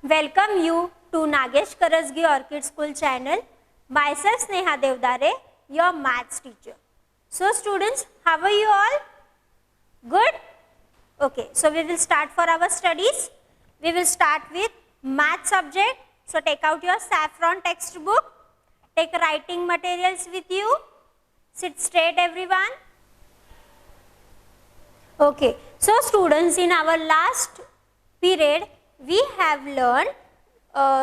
welcome you to Nagesh Karasgi Orchid School channel. Myself Sneha Devdare, your maths teacher. So students, how are you all? Good? Okay, so we will start for our studies. We will start with math subject. So take out your saffron textbook. Take writing materials with you. Sit straight everyone. Okay, so students, in our last period we have learned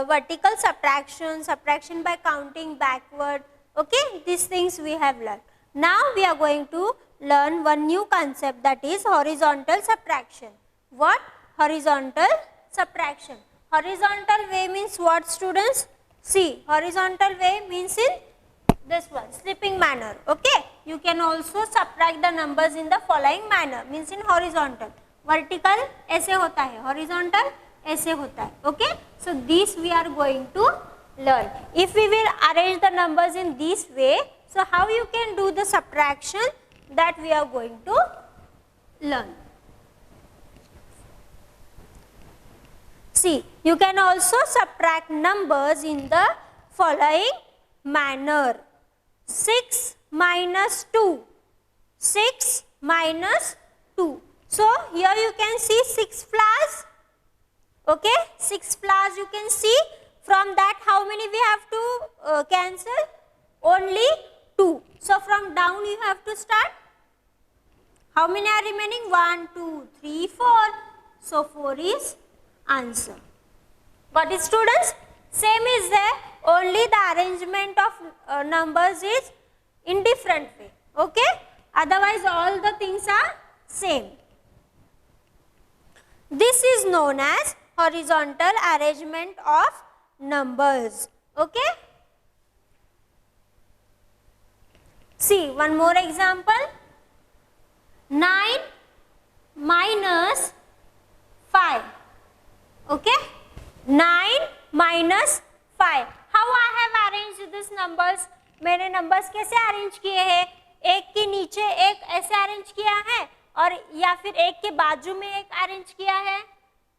vertical subtraction, subtraction by counting backward. Okay, these things we have learned. Now we are going to learn one new concept, that is horizontal subtraction. What? Horizontal subtraction. Horizontal way means what, students? See, horizontal way means in this one, slipping manner. Okay, you can also subtract the numbers in the following manner, means in horizontal. Vertical ऐसे होता है, horizontal ऐसे होता है. Okay, so this we are going to learn. If we will arrange the numbers in this way, so how you can do the subtraction, that we are going to learn. See, you can also subtract numbers in the following manner. 6 minus 2. 6 minus 2. So here you can see 6 flowers. Okay, 6 flowers you can see. From that how many we have to cancel? Only 2. So from down you have to start. How many are remaining? 1, 2, 3, 4. So 4 is answer. Got it, students? Same is there, only the arrangement of numbers is in different way. Okay, otherwise all the things are same. This is known as horizontal arrangement of numbers. Okay, see one more example. 9 minus 5. Okay, 9 minus 5. How I have arranged these numbers? मैंने numbers कैसे arrange किए हैं? एक के नीचे एक ऐसे arrange किया है और या फिर एक के बाजू में एक arrange किया है?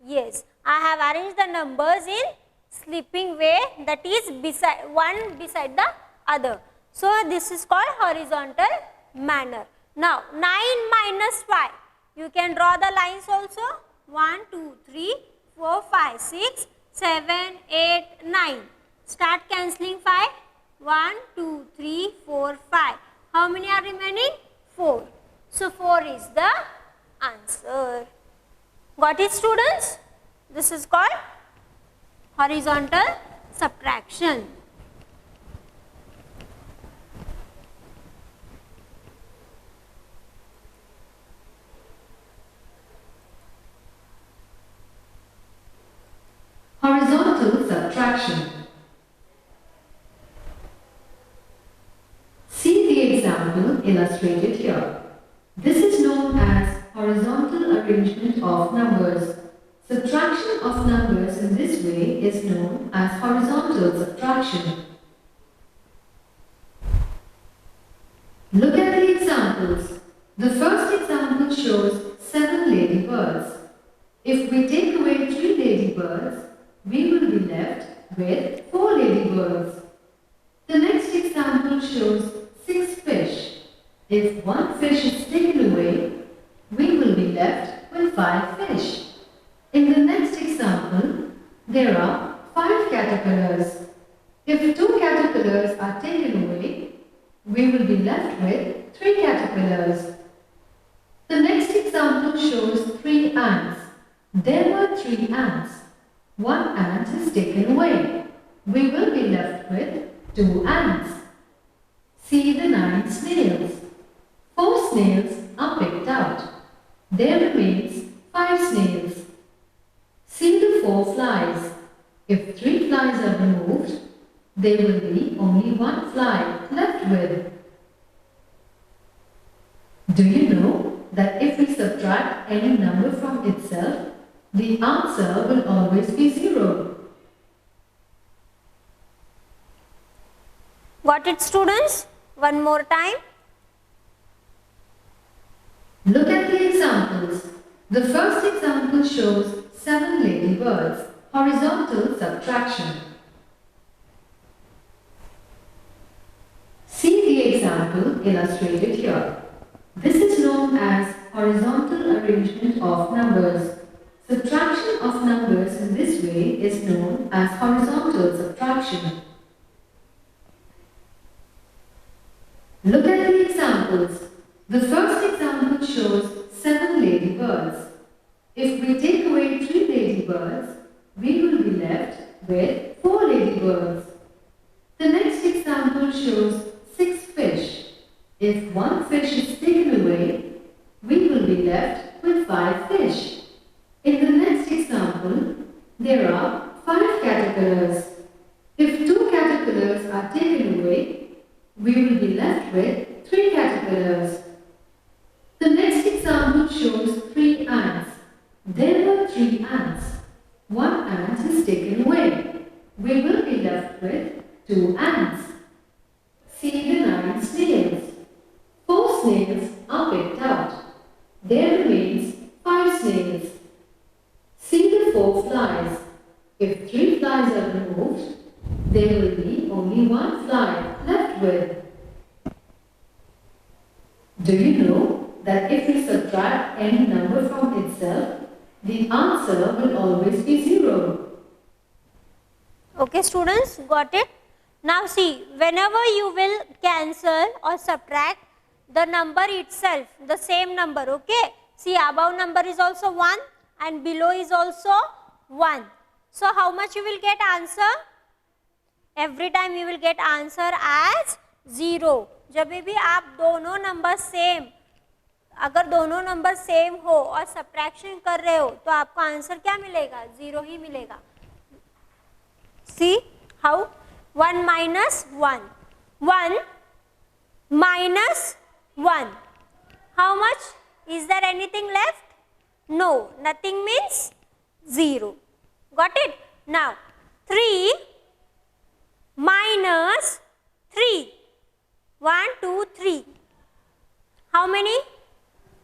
Yes, I have arranged the numbers in slipping way, that is beside one beside the other. So this is called horizontal manner. Now 9 minus 5. You can draw the lines also. 1, 2, 3, 4, 5, 6, 7, 8, 9. Start cancelling 5. 1, 2, 3, 4, 5. How many are remaining? 4. So 4 is the answer. Got it, students? This is called horizontal subtraction. Horizontal subtraction. See the example illustrated here. This is known as horizontal arrangement of numbers. Subtraction of numbers in this way is known as horizontal subtraction. Look at the examples. The first example shows 7 ladybirds. If we take away 3 ladybirds, we will be left with 4 ladybirds. The next example shows 6 fish. If 1 fish is taken away, we will be left with 5 fish. In the next example, there are 5 caterpillars. If 2 caterpillars are taken away, we will be left with 3 caterpillars. The next example shows 3 ants. There were 3 ants. 1 ant is taken away. We will be left with 2 ants. See the 9 snails. 4 snails are picked out. There remains 5 snails. See the 4 flies. If 3 flies are removed, there will be only 1 fly left with. Do you know that if we subtract any number from itself, the answer will always be 0. Got it, students? One more time. Look at the examples. The first example shows 7 ladybirds. horizontal subtraction. See the example illustrated here. This is known as horizontal arrangement of numbers. Subtraction of numbers in this way is known as horizontal subtraction. Look at the examples. The first example shows 7 ladybirds. If we take away 3 ladybirds, we will be left with 4 ladybirds. The next example shows 6 fish. If 1 fish is taken away, we will be left with 5 fish. In the next example, there are 5 caterpillars. If 2 caterpillars are taken away, we will be left with 3 caterpillars. The next example shows 3 ants. There were 3 ants. 1 ant is taken away. We will be left with 2 ants. See the 9 snails. 4 snails are picked out. There remains 5 snails. See the 4 flies. If 3 flies are removed, there will be only 1 fly left with. Do you know that if we subtract any number from itself, the answer will always be 0? Okay students, got it? Now see, whenever you will cancel or subtract the number itself, the same number, okay? See, above number is also 1 and below is also 1. So how much you will get answer? Every time you will get answer as 0. जब भी आप दोनों number same, अगर दोनों number same हो और subtraction कर रहे हो तो आपको आंसर क्या मिलेगा? 0 ही मिलेगा. See how 1 minus 1. 1 minus 1. How much? Is there anything left? No, nothing means 0. Got it? Now 3 minus 3. 1, 2, 3. How many?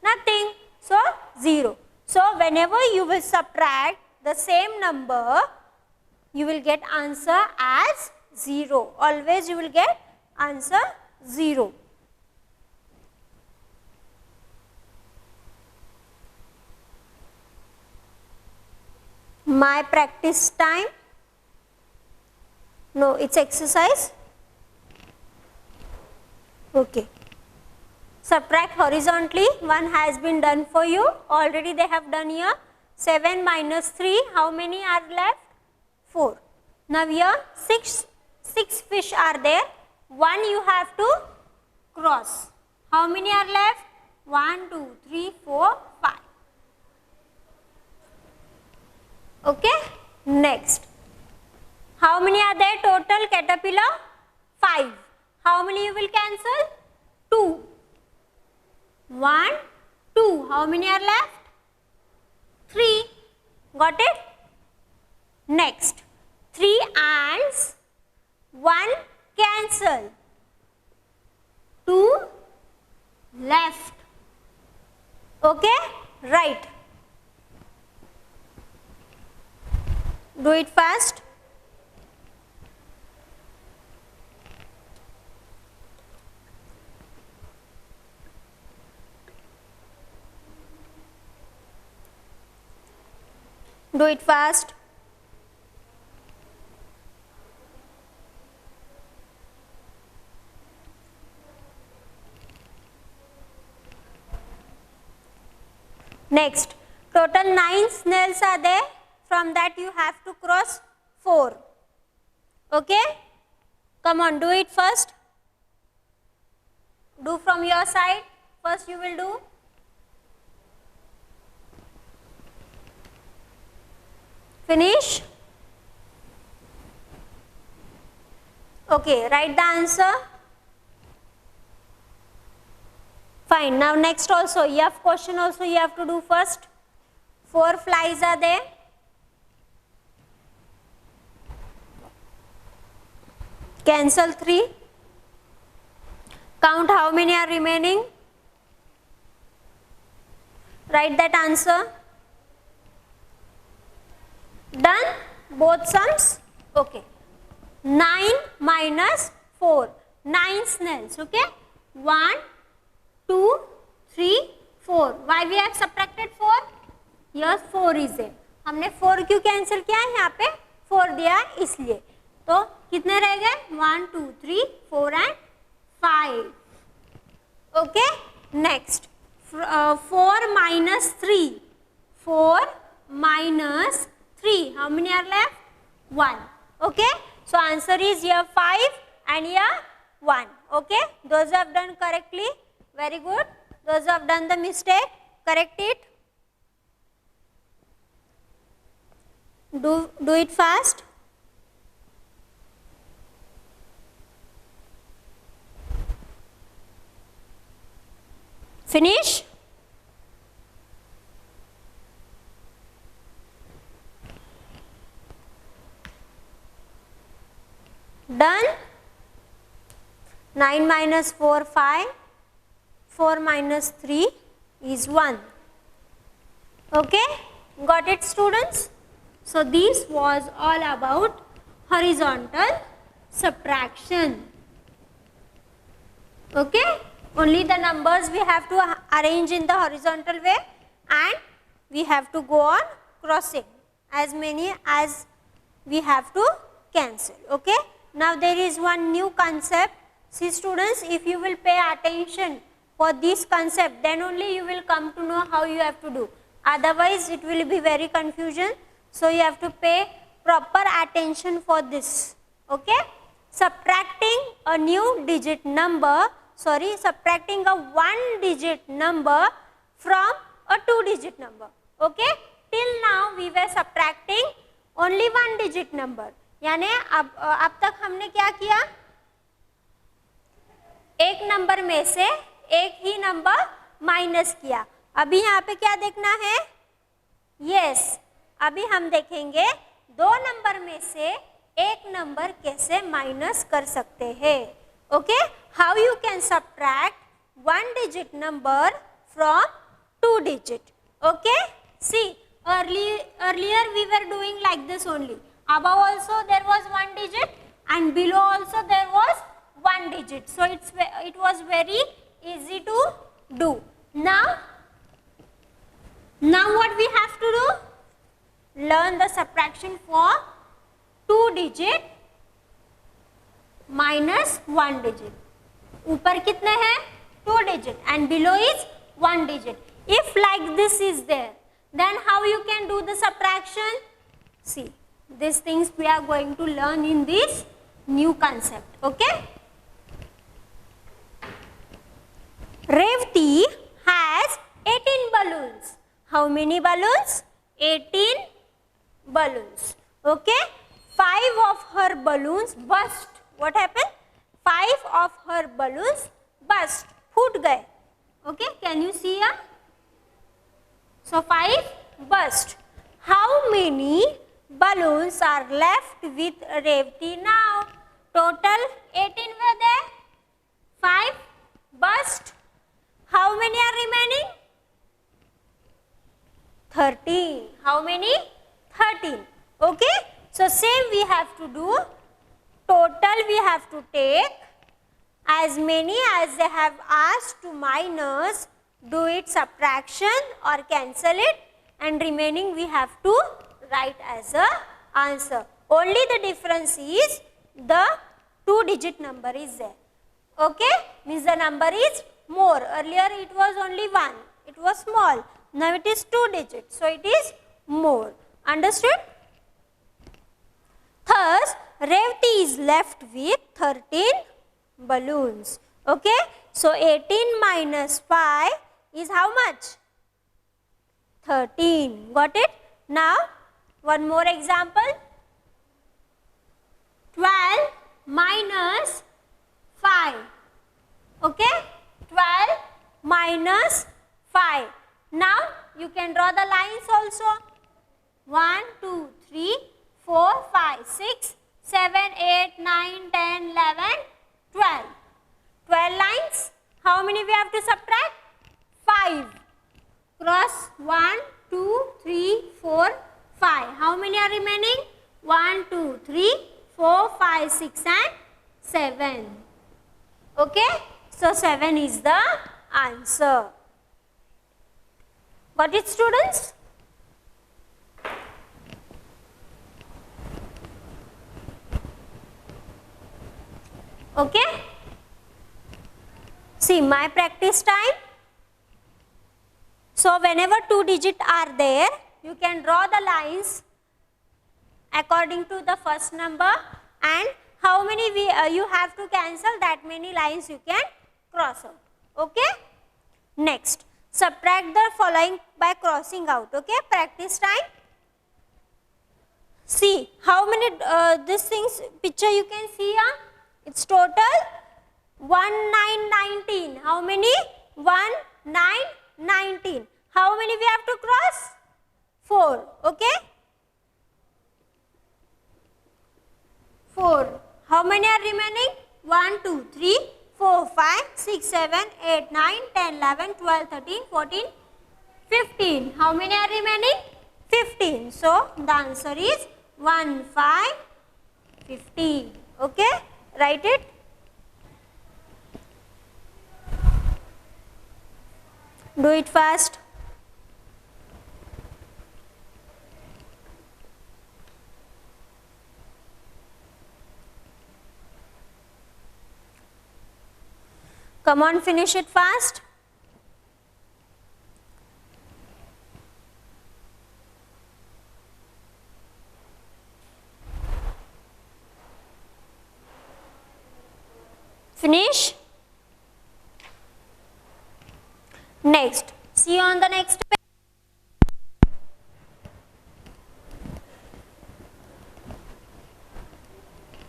Nothing. So 0. So whenever you will subtract the same number, you will get answer as 0. Always you will get answer 0. My practice time. No, it's exercise. Okay. Subtract horizontally. 1 has been done for you. Already they have done here. 7 minus 3. How many are left? 4. Now here 6 fish are there. 1 you have to cross. How many are left? 1, 2, 3, 4, 5. Okay. Next. How many are there total caterpillar? 5. How many you will cancel? 2. 1, 2. How many are left? 3. Got it? Next. 3 ants. 1 cancel. 2 left. Okay? Right. Do it fast. Do it fast. Next, total 9 snails are there. From that you have to cross 4. Okay? Come on, do it first. Do from your side. First you will do. Finish. Okay, write the answer. Fine. Now next also, F question also you have to do first. 4 flies are there. Cancel 3. Count how many are remaining. Write that answer. Done? both sums? Okay. 9 minus 4, 9 Snells. Okay. 1, 2, 3, 4. Why we have subtracted 4? Yes, 4 is there. हमने 4 क्यों cancel किया है? यहाँ पे 4 दिया है इसलिए. तो कितने रह गए? 1, 2, 3, 4 and 5. Okay. Next. 4 minus 3. 4 minus 3. How many are left? 1. Okay. So answer is here 5 and here 1. Okay. Those who have done correctly, very good. Those who have done the mistake, correct it. Do it fast. Finish. Done. 9 minus 4, 5. 4 minus 3 is 1. Okay. Got it, students? So this was all about horizontal subtraction. Okay. Only the numbers we have to arrange in the horizontal way and we have to go on crossing as many as we have to cancel. Okay. Now there is one new concept. See students, if you will pay attention for this concept, then only you will come to know how you have to do. Otherwise it will be very confusion. So you have to pay proper attention for this. Okay. Subtracting a new digit number, subtracting a 1 digit number from a 2 digit number. Okay. Till now we were subtracting only 1 digit number. यानी अब तक हमने क्या किया? एक number में से एक ही नंबर माइनस किया. अभी यहाँ पे क्या देखना है? यस, अभी हम देखेंगे दो नंबर में से एक नंबर कैसे माइनस कर सकते हैं. Okay, how you can subtract 1 digit number from 2 digit. Okay, see earlier we were doing like this only. Above also there was 1 digit and below also there was 1 digit. So it was very easy to do. Now what we have to do? Learn the subtraction for 2 digit minus 1 digit. ऊपर कितने हैं? 2 digit and below is 1 digit. If like this is there, then how you can do the subtraction? See, these things we are going to learn in this new concept. Okay. Revati has 18 balloons. How many balloons? 18 balloons. Okay. 5 of her balloons burst. What happened? 5 of her balloons burst. फूट गए. Okay. Can you see here? So 5 burst. How many balloons are left with Revati now? Total 18 were there. 5 burst. How many are remaining? 13. How many? 13. Okay. So same we have to do. Total we have to take as many as they have asked to minus, do it subtraction or cancel it, and remaining we have to write as a answer. Only the difference is the 2 digit number is there. Okay, means the number is more. Earlier it was only 1, it was small. Now it is 2 digits, so it is more. Understood? Thus, Revati is left with 13 balloons. Okay, so 18 minus 5 is how much? 13. Got it? Now, one more example. 12 minus 5. Okay, 12 minus 5. Now, you can draw the lines also. 1, 2, 3, 4, 5, 6, 7, 8, 9, 10, 11, 12. 12 lines. How many we have to subtract? 5. Cross 1, 2, 3, 4, 5. How many are remaining? 1, 2, 3, 4, 5, 6 and 7. Okay, so 7 is the answer. Got it, students? Okay, see my practice time. So whenever 2 digits are there, you can draw the lines according to the first number, and how many you have to cancel, that many lines you can cross out. Okay, next subtract the following by crossing out. Okay, practice time. See how many this things picture you can see here. It's total 19. How many? 19. How many we have to cross? 4. Okay, 4. How many are remaining? 1, 2, 3, 4, 5, 6, 7, 8, 9, 10, 11, 12, 13, 14, 15. How many are remaining? 15. So the answer is 1, 5, 15. Okay, write it. Do it fast. Come on, finish it fast. Finish. Next, see on the next page.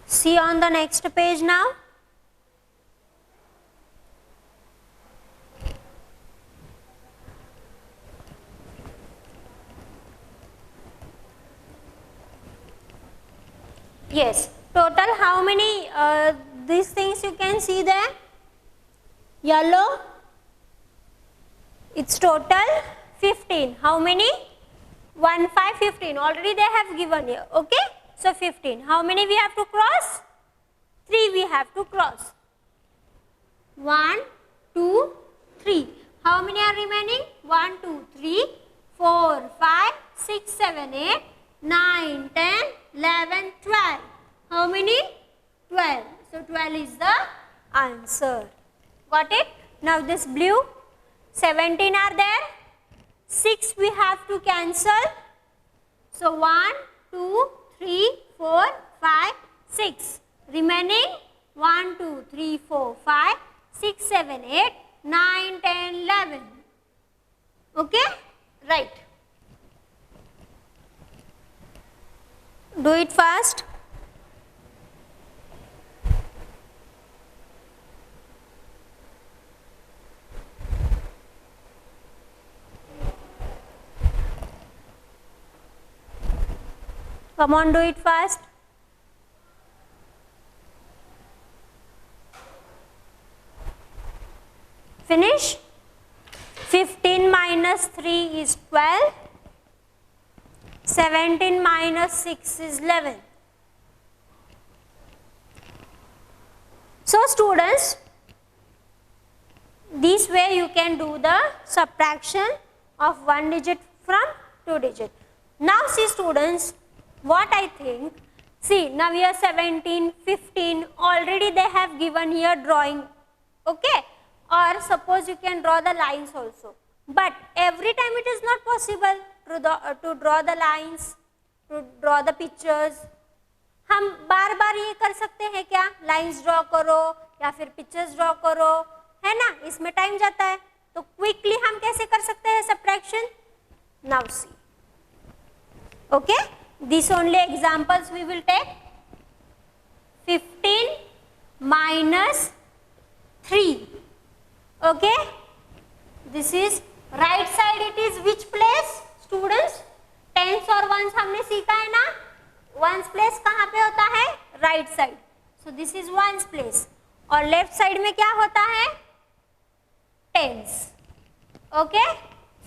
See on the next page now. Yes, total how many these things you can see there? Yellow. It's total 15. How many? 1, 5, 15. Already they have given here. Okay, so 15. How many we have to cross? 3 we have to cross. 1, 2, 3. How many are remaining? 1, 2, 3, 4, 5, 6, 7, 8, 9, 10, 11, 12. How many? 12. So 12 is the answer. Got it? Now this blue, 17 are there. 6 we have to cancel. So 1, 2, 3, 4, 5, 6. Remaining 1, 2, 3, 4, 5, 6, 7, 8, 9, 10, 11. Okay? Right. Do it fast. Come on, do it fast. Finish. 15 minus 3 is 12. 17 minus 6 is 11. So students, this way you can do the subtraction of 1 digit from 2 digit. Now see students, what I think, see now here 17, 15, already they have given here drawing, okay, or suppose you can draw the lines also, but every time it is not possible to draw the lines, to draw the pictures. हम बार बार ये कर सकते हैं क्या, lines draw करो या फिर pictures draw करो, है ना, इसमें टाइम जाता है, तो क्विकली हम कैसे कर सकते हैं subtraction. Now see, okay, this only examples we will take. 15 minus 3, okay, this is right side, it is which place students, tens और ones हमने सीखा है ना, ones place कहाँ पे होता है, right side, so this is ones place, और left side में क्या होता है, tens, okay,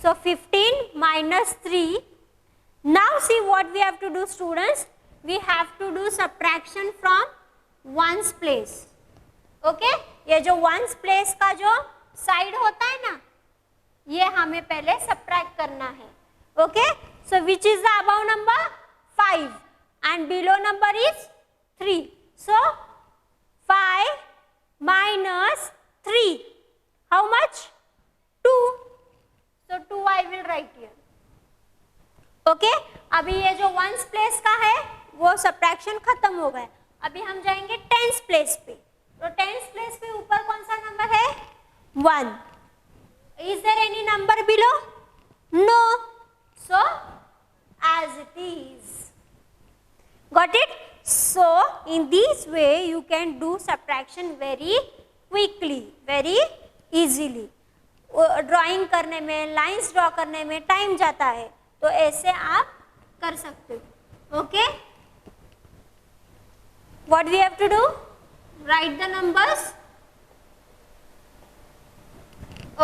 so 15 minus 3. Now see what we have to do students, we have to do subtraction from ones place. Okay, ये जो ones place का जो side होता है ना, ये हमें पहले सब्ट्रैक्ट करना है. Okay, so which is the above number 5 and below number is 3. So 5 minus 3, how much? 2. So 2 I will write here. Okay, अभी ये जो वंस प्लेस का है वो सब्ट्रैक्शन खत्म हो गया. अभी हम जाएंगे टेंस प्लेस पे. तो टेंस प्लेस पे ऊपर कौन सा नंबर है? 1. Is there any number below? No. So as it is. Got it? So in this way you can do subtraction very quickly, very easily. Drawing करने में, लाइंस ड्रॉ करने में टाइम जाता है, तो ऐसे आप कर सकते हो. Okay, what we have to do? Write the numbers.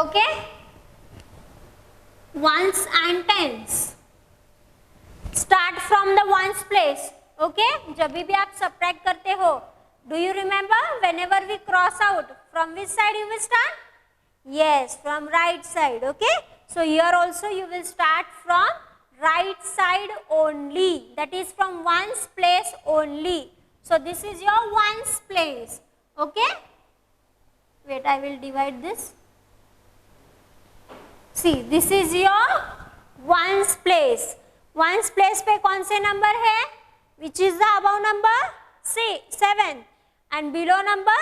Okay, ones and tens. Start from the ones place. Okay, जब भी आप सब्ट्रैक्ट करते हो, do you remember whenever we cross out, from which side you will start? Yes, from right side. Okay, so here also you will start from right side only, that is from ones place only. So this is your ones place. Okay, wait, I will divide this. See, this is your ones place. Ones place पे कौन से number है? Which is the above number? 7 and below number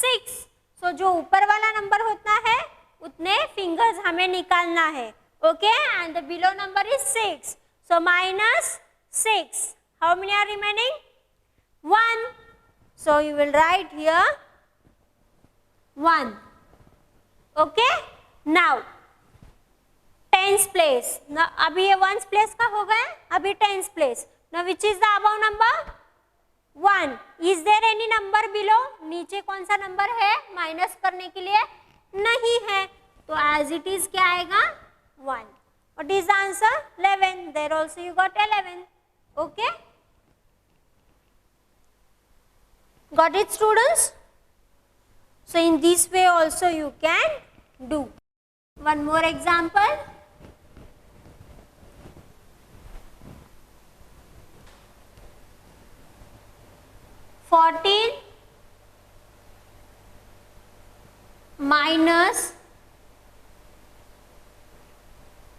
6. So, जो ऊपर वाला number होता है उतने फिंगर्स हमें निकालना है. Okay, and the below number is 6. So minus 6. How many are remaining? 1. So you will write here 1. Okay, now tens place. अभी ये वंस प्लेस का हो गया, अभी tens place. Now which is the above number? 1. Is there any number below? नीचे कौन सा number है माइनस करने के लिए? नहीं है, तो एज इट इज क्या आएगा? 1. What is the answer? 11. There also you got 11. Okay, got it students? So in this way also you can do. One more example. minus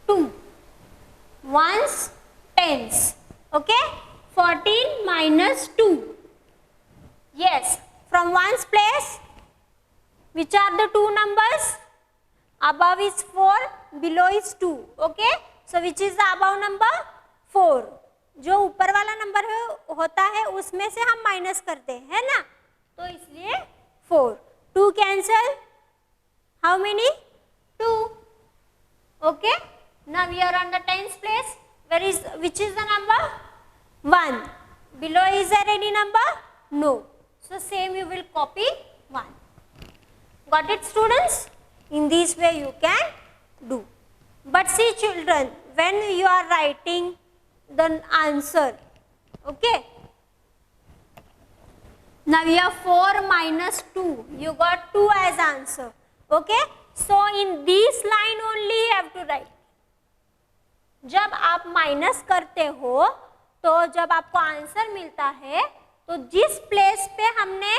2 ones tens. Okay, 14 minus 2. Yes, from ones place which are the two numbers? Above is 4, below is 2. Okay, so which is the above number? 4. जो ऊपर वाला number होता है उसमें से हम minus करते हैं ना, तो इसलिए 4. 2 cancel. How many? 2. Okay, now we are on the tens place. Which is the number? 1. Below is there any number? No. So same you will copy 1. Got it students? In this way you can do. But see children, when you are writing the answer, okay, now we have 4 minus 2, you got 2 as answer. Okay, so in this line only you have to write. जब आप minus करते हो तो जब आपको answer मिलता है तो जिस प्लेस पे हमने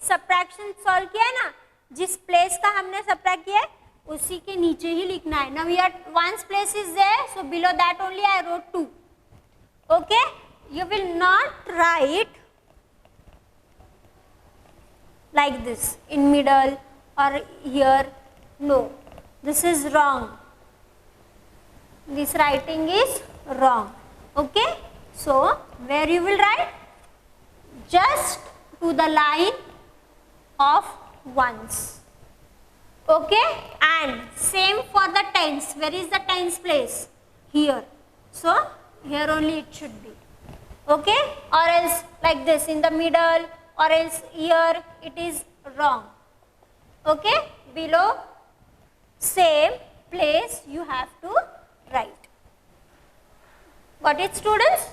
सब्ट्रैक्शन सॉल्व किया है ना, जिस प्लेस का हमने सब्ट्रैक्ट किया है उसी के नीचे ही लिखना है. Now here ones place is there, so below that only I wrote 2. Okay, you will not write like this in middle or here. No, this is wrong. This writing is wrong. Okay, so where you will write? Just to the line of ones. Okay, and same for the tens. Where is the tens place? Here. So here only it should be. Okay, or else like this in the middle, or else here it is wrong. Okay, below same place you have to write. Got it students?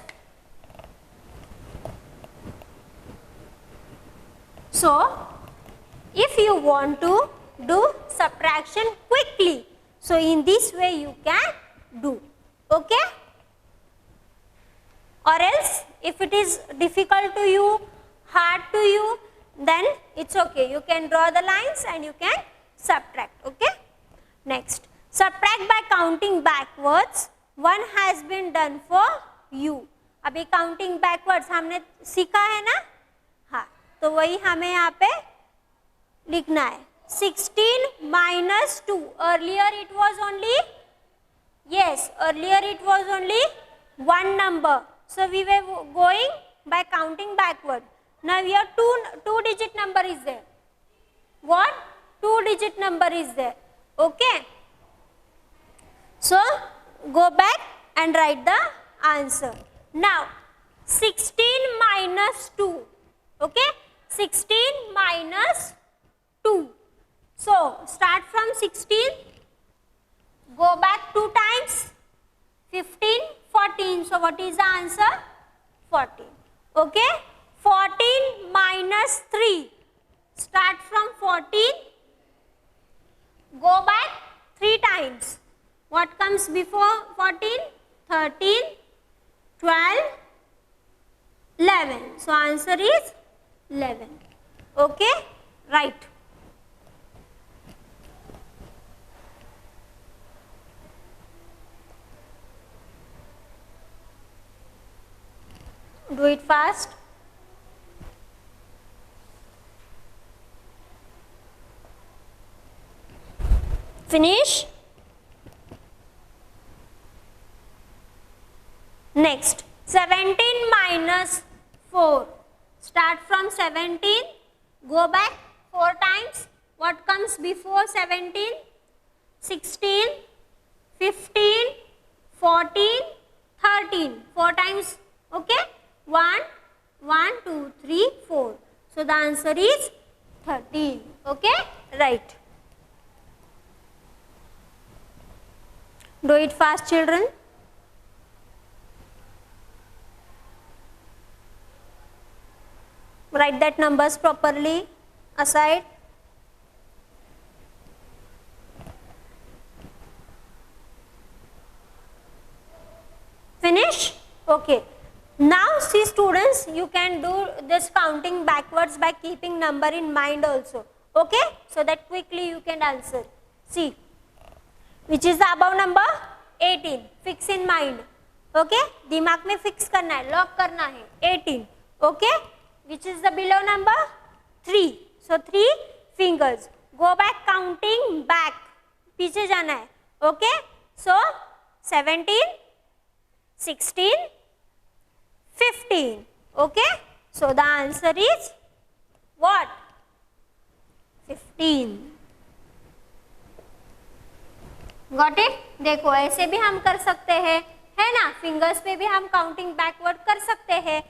So if you want to do subtraction quickly, so in this way you can do, okay? Or else if it is difficult to you, hard to you, then it's okay, you can draw the lines and you can subtract, okay? Next, subtract by counting backwards. One has been done for you. अभी counting backwards हमने सीखा है ना, हाँ, तो वही हमें यहाँ पे लिखना है. 16 minus 2, earlier it was only, yes, earlier it was only one number, so we were going by counting backward. Now here two digit number is there. What? 2 digit number is there, okay? So go back and write the answer. Now 16 minus 2, okay? 16 minus 2. So start from 16, go back 2 times, 15, 14. So what is the answer? 14. Okay? 14 minus 3. Start from 14, go back 3 times. What comes before 14? 13, 12, 11. So answer is 11. Okay? Right. Do it fast. Finish. Next, 17 minus 4. Start from 17, go back 4 times. What comes before 17? 16, 15, 14, 13. 4 times, okay? 1, 1, 2, 3, 4. So the answer is 13, okay? Right. Do it fast, children. Write that numbers properly aside. Finish? Okay. Now see students, you can do this counting backwards by keeping number in mind also. Okay? So that quickly you can answer. See. Which is the above number? 18. Fix in mind. Okay? दिमाग में fix करना है, lock करना है. 18. Okay? Which is the below number? 3. So 3 fingers. Go back counting back. पीछे जाना है. Okay? So 17, 16, 15. Okay? So the answer is what? 15. Got it? देखो ऐसे भी हम कर सकते हैं, है ना? फिंगर्स पे भी हम काउंटिंग बैकवर्ड कर सकते हैं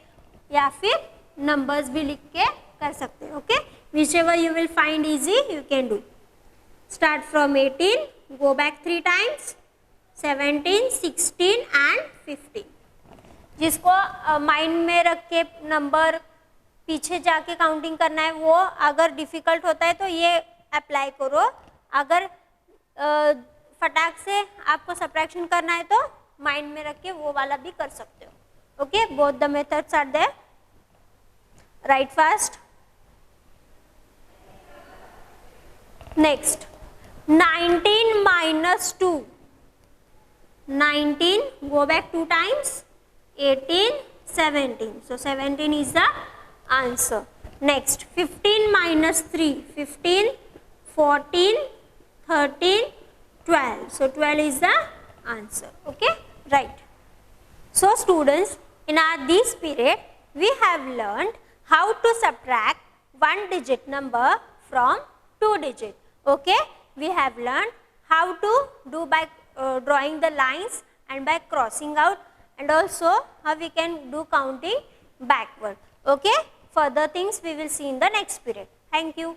या फिर नंबर्स भी लिख के कर सकते हैं. Okay, whichever you will find easy you can do. Start from 18, go back 3 times, 17, 16 and 15. जिसको माइंड में रख के नंबर पीछे जाके काउंटिंग करना है, वो अगर डिफिकल्ट होता है तो ये अप्लाई करो. अगर फटाक से आपको सब्ट्रैक्शन करना है तो माइंड में रख के वो वाला भी कर सकते हो. Okay, both the methods are there. Write fast. Next, 19 minus 2. 19, go back 2 times. 18, 17. So 17 is the answer. Next, 15 minus 3. 15, 14, 13, 12. So 12 is the answer. Okay, right. So students, in this period we have learned how to subtract 1 digit number from 2 digit. Okay, we have learned how to do by drawing the lines and by crossing out, and also how we can do counting backward. Okay, further things we will see in the next period. Thank you.